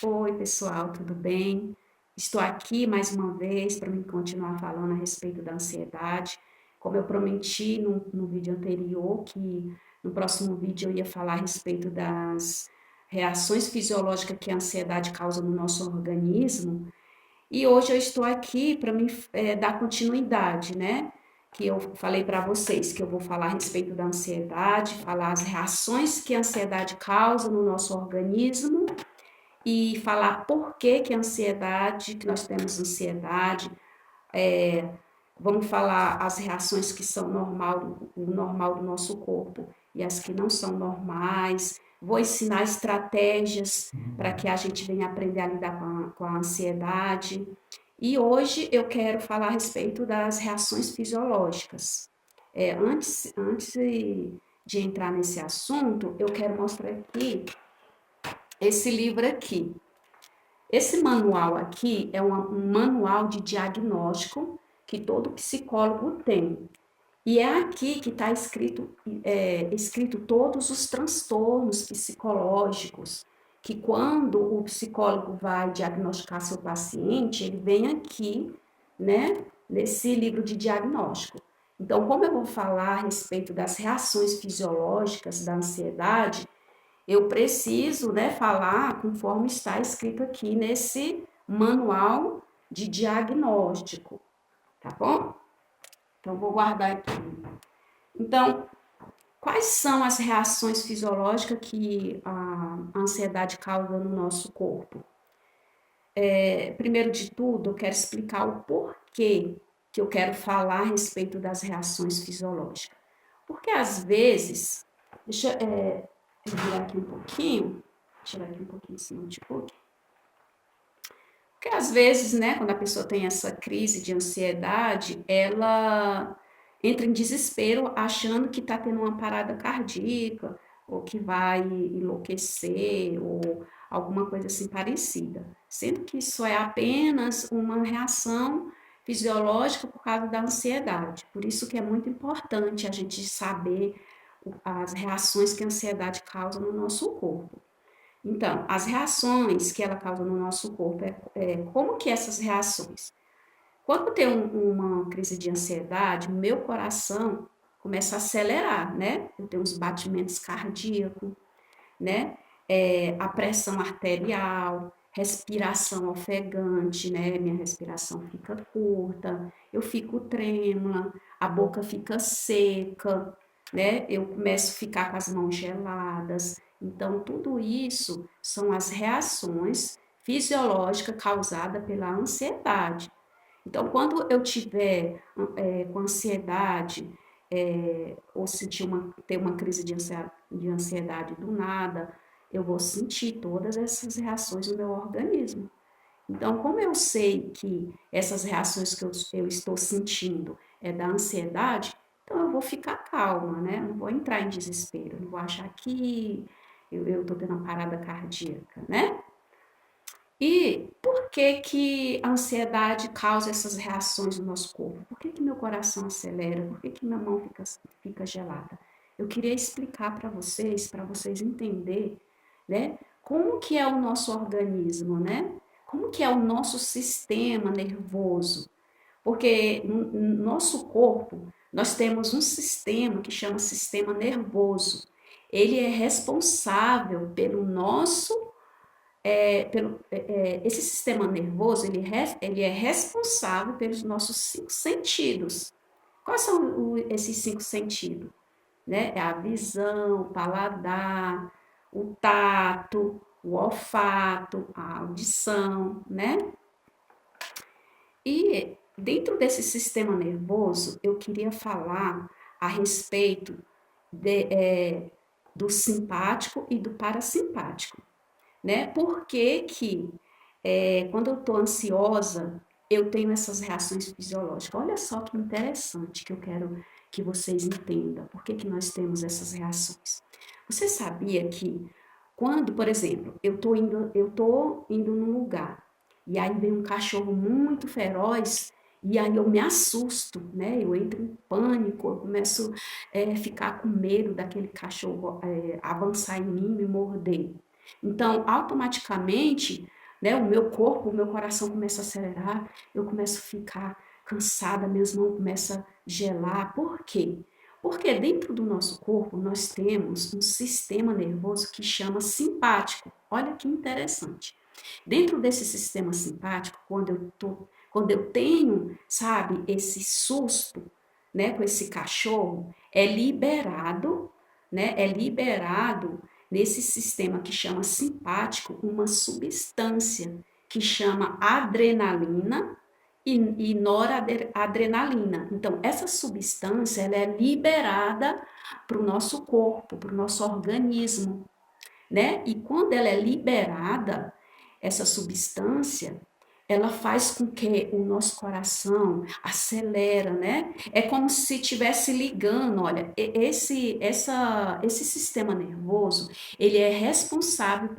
Oi, pessoal, tudo bem? Estou aqui mais uma vez para me continuar falando a respeito da ansiedade. Como eu prometi no vídeo anterior, que no próximo vídeo eu ia falar a respeito das reações fisiológicas que a ansiedade causa no nosso organismo, e hoje eu estou aqui para me dar continuidade, né? Que eu falei para vocês que eu vou falar a respeito da ansiedade, falar as reações que a ansiedade causa no nosso organismo e falar por que que a ansiedade, que nós temos ansiedade, vamos falar as reações que são o normal do nosso corpo e as que não são normais. Vou ensinar estratégias para que a gente venha aprender a lidar com a ansiedade. E hoje eu quero falar a respeito das reações fisiológicas. Antes de entrar nesse assunto, eu quero mostrar aqui esse livro aqui. Esse manual aqui é um manual de diagnóstico que todo psicólogo tem. E é aqui que está escrito todos os transtornos psicológicos, que quando o psicólogo vai diagnosticar seu paciente, ele vem aqui, né, nesse livro de diagnóstico. Então, como eu vou falar a respeito das reações fisiológicas da ansiedade, eu preciso, né, falar conforme está escrito aqui nesse manual de diagnóstico, tá bom? Então, vou guardar aqui. Então, quais são as reações fisiológicas que a ansiedade causa no nosso corpo? Primeiro de tudo, eu quero explicar o porquê que eu quero falar a respeito das reações fisiológicas. Porque às vezes, deixa eu virar aqui um pouquinho, tirar aqui um pouquinho esse notebook. Porque às vezes, né, quando a pessoa tem essa crise de ansiedade, ela entra em desespero achando que está tendo uma parada cardíaca, ou que vai enlouquecer, ou alguma coisa assim parecida. Sendo que isso é apenas uma reação fisiológica por causa da ansiedade. Por isso que é muito importante a gente saber as reações que a ansiedade causa no nosso corpo. Então, as reações que ela causa no nosso corpo, como que essas reações? Quando eu tenho uma crise de ansiedade, o meu coração começa a acelerar, né? Eu tenho os batimentos cardíacos, né? A pressão arterial, respiração ofegante, né? Minha respiração fica curta, eu fico trêmula, a boca fica seca, né? Eu começo a ficar com as mãos geladas. Então, tudo isso são as reações fisiológicas causadas pela ansiedade. Então, quando eu tiver com ansiedade, ou ter uma crise de ansiedade do nada, eu vou sentir todas essas reações no meu organismo. Então, como eu sei que essas reações que eu estou sentindo é da ansiedade, então eu vou ficar calma, né? Eu não vou entrar em desespero, não vou achar que eu estou tendo uma parada cardíaca, né? E por que que a ansiedade causa essas reações no nosso corpo? Por que que meu coração acelera? Por que que minha mão fica gelada? Eu queria explicar para vocês entenderem, né, como que é o nosso organismo, né? Como que é o nosso sistema nervoso? Porque no nosso corpo, nós temos um sistema que chama sistema nervoso. Ele é responsável pelo nosso esse sistema nervoso, ele é responsável pelos nossos 5 sentidos. Quais são esses 5 sentidos? Né? É a visão, o paladar, o tato, o olfato, a audição, né? E dentro desse sistema nervoso, eu queria falar a respeito do simpático e do parasimpático, né? Por que que quando eu estou ansiosa, eu tenho essas reações fisiológicas? Olha só que interessante que eu quero que vocês entendam. Por que que nós temos essas reações? Você sabia que quando, por exemplo, eu tô indo num lugar e aí vem um cachorro muito feroz e aí eu me assusto, né? Eu entro em pânico, eu começo a ficar com medo daquele cachorro avançar em mim e me morder. Então, automaticamente, né, o meu corpo, o meu coração começa a acelerar, eu começo a ficar cansada, minhas mãos começam a gelar. Por quê? Porque dentro do nosso corpo nós temos um sistema nervoso que chama simpático. Olha que interessante. Dentro desse sistema simpático, quando eu tenho, sabe, esse susto, né, com esse cachorro, é liberado nesse sistema que chama simpático uma substância que chama adrenalina e noradrenalina. Então, essa substância ela é liberada para o nosso corpo, para o nosso organismo, né? E quando ela é liberada, essa substância, ela faz com que o nosso coração acelera, né? É como se estivesse ligando, olha, esse sistema nervoso, ele é responsável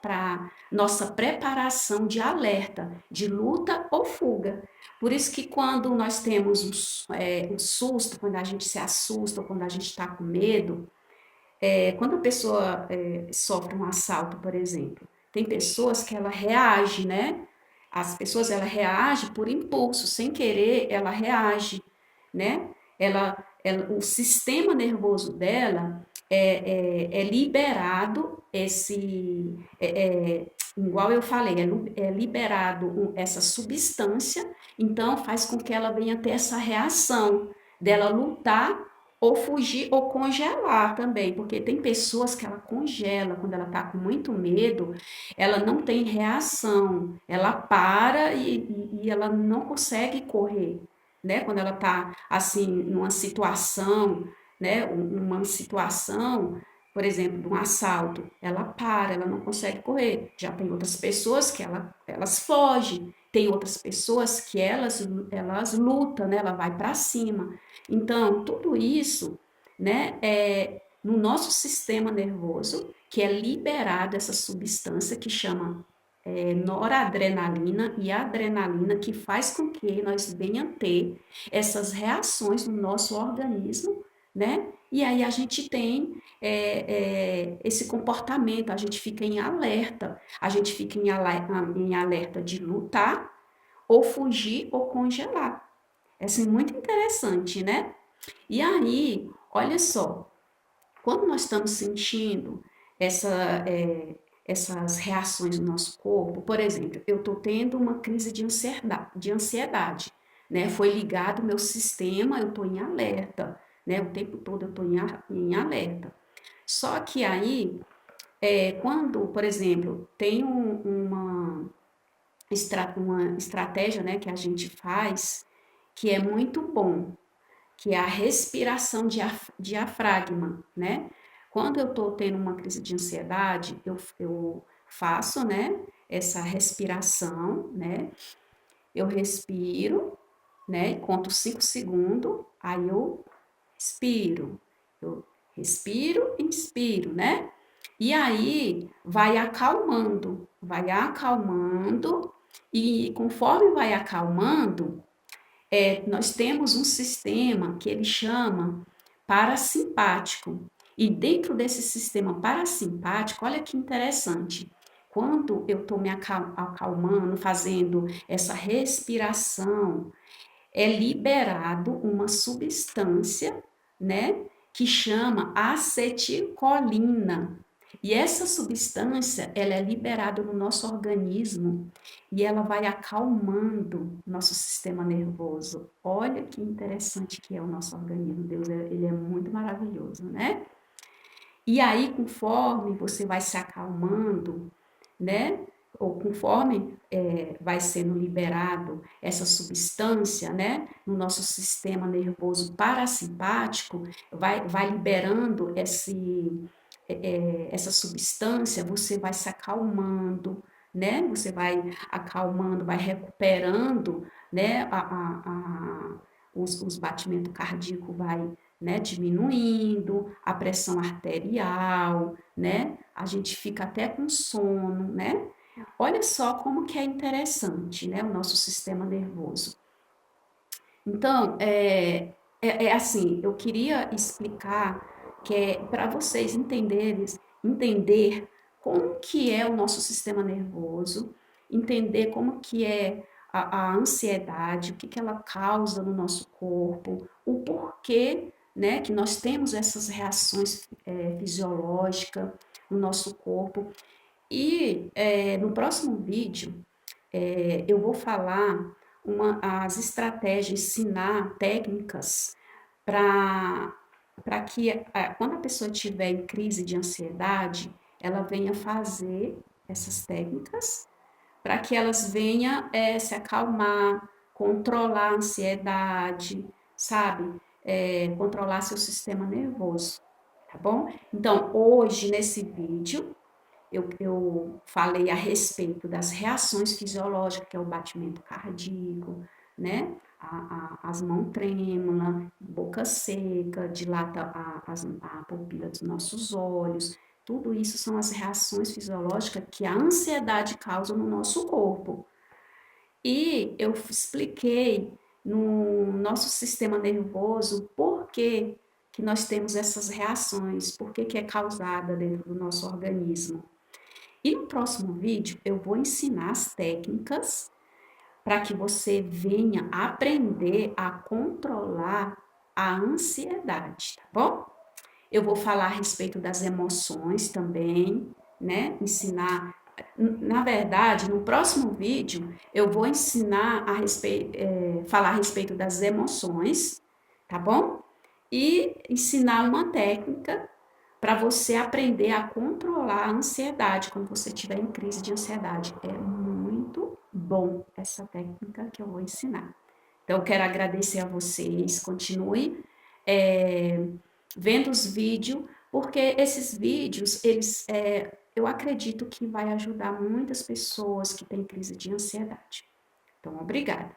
para nossa preparação de alerta, de luta ou fuga. Por isso que quando nós temos um susto, quando a gente se assusta, ou quando a gente está com medo, quando a pessoa sofre um assalto, por exemplo, tem pessoas que ela reage, né? As pessoas ela reage por impulso, sem querer, ela reage, né? O sistema nervoso dela é liberado igual eu falei, é liberado essa substância, então faz com que ela venha ter essa reação dela lutar ou fugir ou congelar também, porque tem pessoas que ela congela quando ela está com muito medo, ela não tem reação, ela para e ela não consegue correr, né? Quando ela está assim numa situação, né? Uma situação, por exemplo, de um assalto, ela para, ela não consegue correr. Já tem outras pessoas que elas fogem, tem outras pessoas que elas lutam, né? Ela vai para cima. Então, tudo isso, né, é no nosso sistema nervoso que é liberada essa substância que chama noradrenalina e adrenalina, que faz com que nós venhamos ter essas reações no nosso organismo, né? E aí a gente tem esse comportamento, a gente fica em alerta, a gente fica em alerta de lutar, ou fugir, ou congelar. É assim, muito interessante, né? E aí, olha só, quando nós estamos sentindo essa, é, essas reações no nosso corpo, por exemplo, eu estou tendo uma crise de ansiedade, né? Foi ligado o meu sistema, eu estou em alerta, né? O tempo todo eu estou em alerta. Só que aí, quando, por exemplo, tem uma estratégia, né, que a gente faz, que é muito bom, que é a respiração diafragma, né? Quando eu estou tendo uma crise de ansiedade, eu faço, né, essa respiração, né? Eu respiro, né? Conto 5 segundos, aí eu respiro, inspiro, né? E aí vai acalmando, e conforme vai acalmando, nós temos um sistema que ele chama parasimpático. E dentro desse sistema parasimpático, olha que interessante. Quando eu estou me acalmando, fazendo essa respiração, é liberado uma substância, né, que chama acetilcolina. E essa substância, ela é liberada no nosso organismo e ela vai acalmando nosso sistema nervoso. Olha que interessante que é o nosso organismo. Deus, ele é muito maravilhoso, né? E aí, conforme você vai se acalmando, né? Ou conforme vai sendo liberado essa substância, né? No nosso sistema nervoso parasimpático, vai liberando essa substância, você vai se acalmando, né? Você vai acalmando, vai recuperando, né? Os batimentos cardíacos vai, né, diminuindo, a pressão arterial, né? A gente fica até com sono, né? Olha só como que é interessante, né, o nosso sistema nervoso. Então, assim, eu queria explicar que é para vocês entender como que é o nosso sistema nervoso, entender como que é a ansiedade, o que que ela causa no nosso corpo, o porquê, né, que nós temos essas reações fisiológicas no nosso corpo. E no próximo vídeo eu vou falar as estratégias, ensinar técnicas para que quando a pessoa estiver em crise de ansiedade, ela venha fazer essas técnicas para que elas venham se acalmar, controlar a ansiedade, sabe? Controlar seu sistema nervoso, tá bom? Então, hoje, nesse vídeo, eu falei a respeito das reações fisiológicas, que é o batimento cardíaco, né? As mãos trêmulas, boca seca, dilata a pupila dos nossos olhos. Tudo isso são as reações fisiológicas que a ansiedade causa no nosso corpo. E eu expliquei no nosso sistema nervoso por que nós temos essas reações, por que é causada dentro do nosso organismo. E no próximo vídeo eu vou ensinar as técnicas para que você venha aprender a controlar a ansiedade, tá bom? Eu vou falar a respeito das emoções também, né? Ensinar. Na verdade, no próximo vídeo eu vou ensinar a respeito, falar a respeito das emoções, tá bom? E ensinar uma técnica para você aprender a controlar a ansiedade quando você estiver em crise de ansiedade. É muito bom essa técnica que eu vou ensinar. Então, eu quero agradecer a vocês, continue vendo os vídeos, porque esses vídeos, eu acredito que vai ajudar muitas pessoas que têm crise de ansiedade. Então, obrigada.